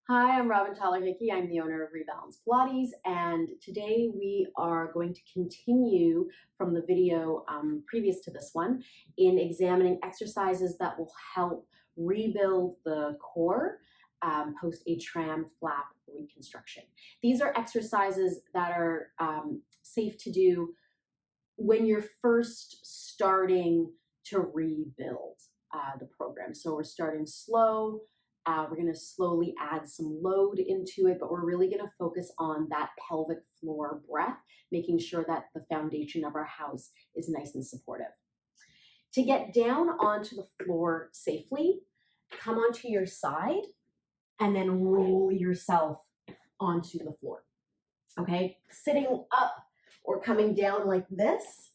Hi, I'm Robin Tyler-Hickey. I'm the owner of Rebalance Pilates, and today we are going to continue from the video previous to this one in examining exercises that will help rebuild the core post a TRAM flap reconstruction. These are exercises that are safe to do when you're first starting to rebuild the program. So we're starting slow. We're going to slowly add some load into it, but we're really going to focus on that pelvic floor breath, making sure that the foundation of our house is nice and supportive. To get down onto the floor safely, come onto your side and then roll yourself onto the floor. Okay, sitting up or coming down like this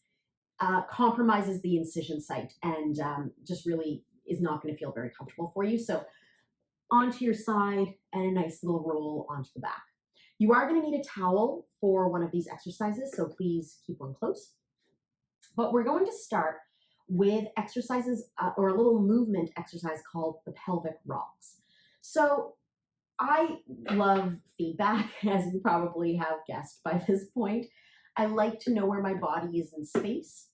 compromises the incision site and just really is not going to feel very comfortable for you. So onto your side and a nice little roll onto the back. You are going to need a towel for one of these exercises, so please keep one close. But we're going to start with exercises or a little movement exercise called the pelvic rocks. So I love feedback, as you probably have guessed by this point. I like to know where my body is in space.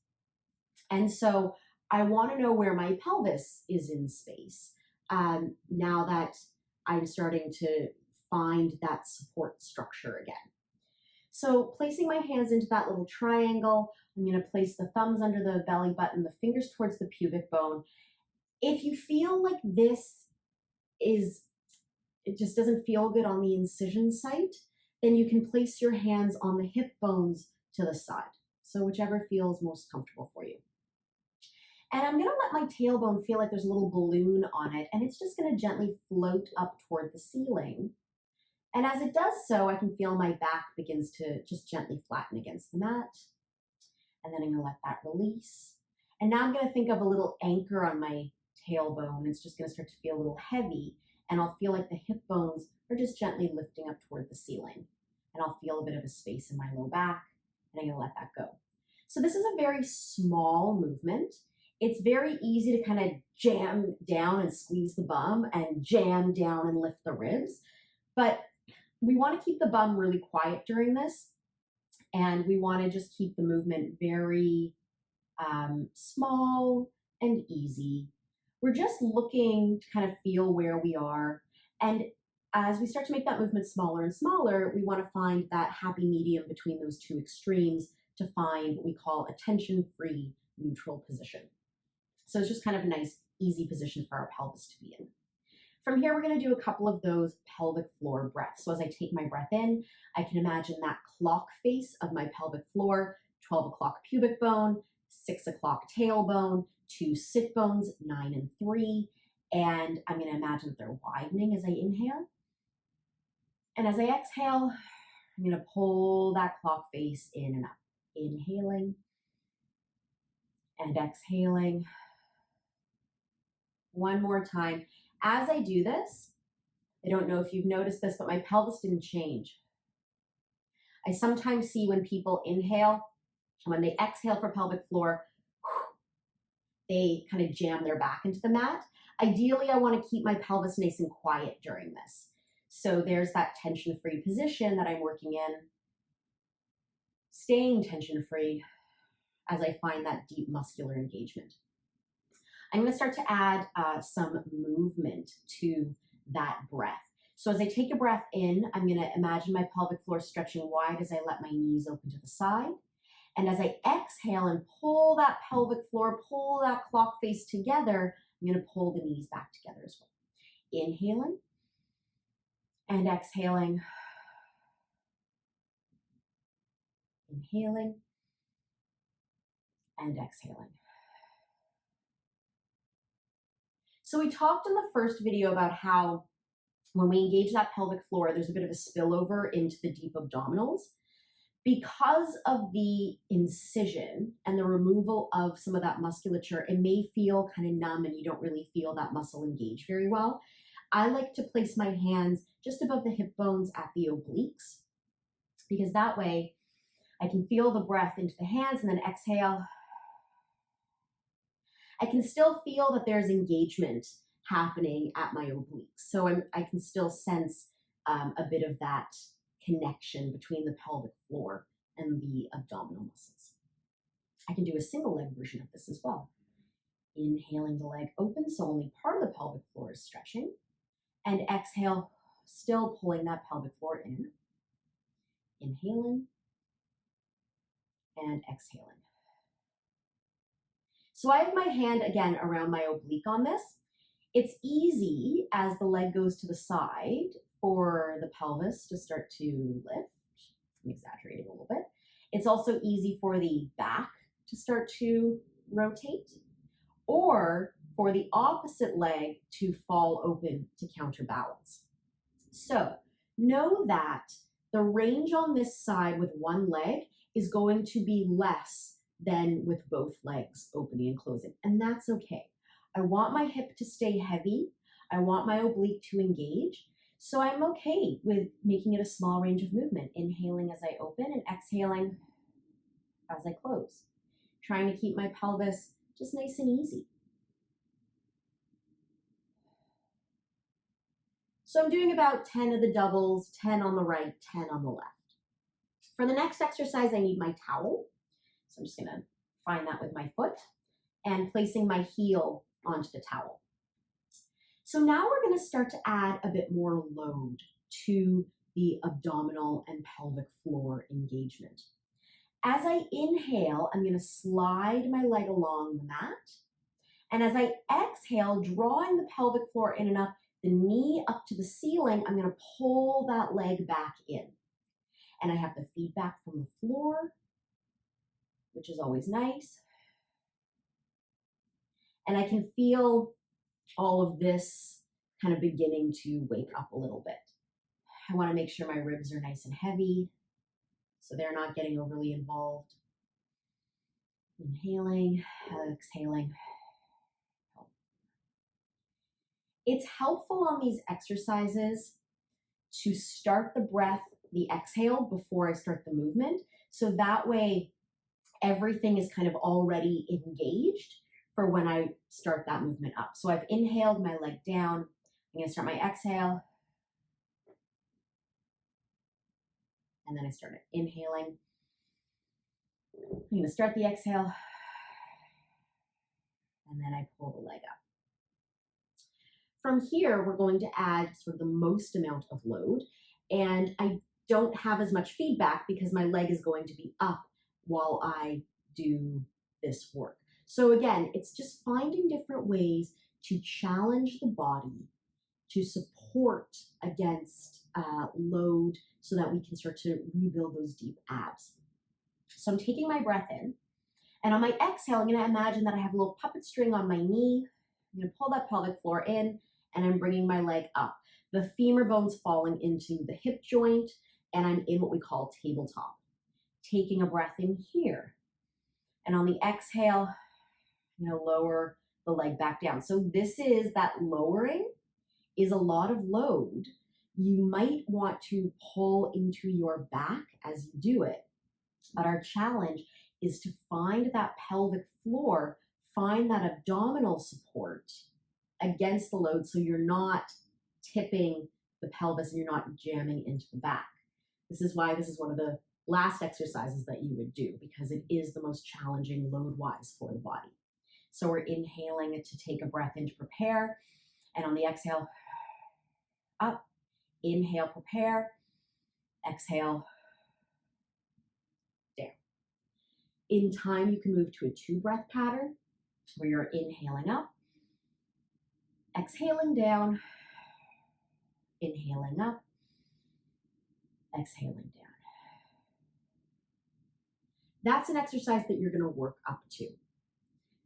And so I want to know where my pelvis is in space now that I'm starting to find that support structure again. So placing my hands into that little triangle, I'm going to place the thumbs under the belly button, the fingers towards the pubic bone. If you feel like it just doesn't feel good on the incision site, then you can place your hands on the hip bones to the side. So whichever feels most comfortable for you. And I'm going to let my tailbone feel like there's a little balloon on it, and it's just going to gently float up toward the ceiling. And as it does so, I can feel my back begins to just gently flatten against the mat. And then I'm going to let that release. And now I'm going to think of a little anchor on my tailbone. It's just going to start to feel a little heavy, and I'll feel like the hip bones are just gently lifting up toward the ceiling. And I'll feel a bit of a space in my low back, and I'm going to let that go. So this is a very small movement. It's very easy to kind of jam down and squeeze the bum and jam down and lift the ribs. But we want to keep the bum really quiet during this. And we want to just keep the movement very small and easy. We're just looking to kind of feel where we are. And as we start to make that movement smaller and smaller, we want to find that happy medium between those two extremes to find what we call a tension-free neutral position. So it's just kind of a nice, easy position for our pelvis to be in. From here, we're going to do a couple of those pelvic floor breaths. So as I take my breath in, I can imagine that clock face of my pelvic floor, 12 o'clock pubic bone, 6 o'clock tailbone, 2 sit bones, 9 and 3. And I'm going to imagine that they're widening as I inhale. And as I exhale, I'm going to pull that clock face in and up. Inhaling and exhaling. One more time. As I do this, I don't know if you've noticed this, but my pelvis didn't change. I sometimes see when people inhale, when they exhale for pelvic floor, they kind of jam their back into the mat. Ideally, I want to keep my pelvis nice and quiet during this. So there's that tension-free position that I'm working in, staying tension-free as I find that deep muscular engagement. I'm going to start to add some movement to that breath. So as I take a breath in, I'm going to imagine my pelvic floor stretching wide as I let my knees open to the side. And as I exhale and pull that pelvic floor, pull that clock face together, I'm going to pull the knees back together as well. Inhaling and exhaling. Inhaling and exhaling. So we talked in the first video about how when we engage that pelvic floor, there's a bit of a spillover into the deep abdominals. Because of the incision and the removal of some of that musculature, it may feel kind of numb and you don't really feel that muscle engage very well. I like to place my hands just above the hip bones at the obliques, because that way I can feel the breath into the hands and then exhale. I can still feel that there's engagement happening at my obliques. So I can still sense a bit of that connection between the pelvic floor and the abdominal muscles. I can do a single leg version of this as well. Inhaling the leg open, so only part of the pelvic floor is stretching. And exhale, still pulling that pelvic floor in. Inhaling and exhaling. So I have my hand again around my oblique on this. It's easy as the leg goes to the side for the pelvis to start to lift. I'm exaggerating a little bit. It's also easy for the back to start to rotate, or for the opposite leg to fall open to counterbalance. So know that the range on this side with one leg is going to be less than with both legs opening and closing, and that's okay. I want my hip to stay heavy. I want my oblique to engage. So I'm okay with making it a small range of movement, inhaling as I open and exhaling as I close, trying to keep my pelvis just nice and easy. So I'm doing about 10 of the doubles, 10 on the right, 10 on the left. For the next exercise, I need my towel. So I'm just gonna find that with my foot and placing my heel onto the towel. So now we're gonna start to add a bit more load to the abdominal and pelvic floor engagement. As I inhale, I'm gonna slide my leg along the mat. And as I exhale, drawing the pelvic floor in and up, the knee up to the ceiling, I'm gonna pull that leg back in. And I have the feedback from the floor, which is always nice. And I can feel all of this kind of beginning to wake up a little bit. I wanna make sure my ribs are nice and heavy so they're not getting overly involved. Inhaling, exhaling. It's helpful on these exercises to start the breath, the exhale, before I start the movement. So that way, everything is kind of already engaged for when I start that movement up. So I've inhaled my leg down. I'm gonna start my exhale. And then I started inhaling. I'm gonna start the exhale. And then I pull the leg up. From here, we're going to add sort of the most amount of load, and I don't have as much feedback because my leg is going to be up while I do this work. So again, it's just finding different ways to challenge the body to support against load so that we can start to rebuild those deep abs. So I'm taking my breath in, and on my exhale, I'm gonna imagine that I have a little puppet string on my knee. I'm gonna pull that pelvic floor in, and I'm bringing my leg up. The femur bone's falling into the hip joint, and I'm in what we call tabletop. Taking a breath in here. And on the exhale, lower the leg back down. So this is that lowering is a lot of load. You might want to pull into your back as you do it, but our challenge is to find that pelvic floor, find that abdominal support against the load so you're not tipping the pelvis and you're not jamming into the back. This is why this is one of the last exercises that you would do, because it is the most challenging load-wise for the body. So we're inhaling to take a breath in to prepare, and on the exhale, up, inhale, prepare, exhale, down. In time, you can move to a 2-breath pattern where you're inhaling up, exhaling down, inhaling up, exhaling down. That's an exercise that you're going to work up to.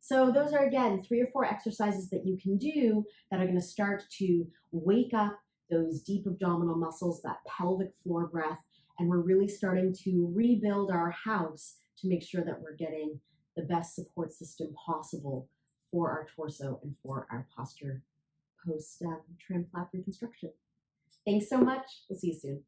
So those are, again, 3 or 4 exercises that you can do that are going to start to wake up those deep abdominal muscles, that pelvic floor breath, and we're really starting to rebuild our house to make sure that we're getting the best support system possible for our torso and for our posture post-TRAM FLAP reconstruction. Thanks so much. We'll see you soon.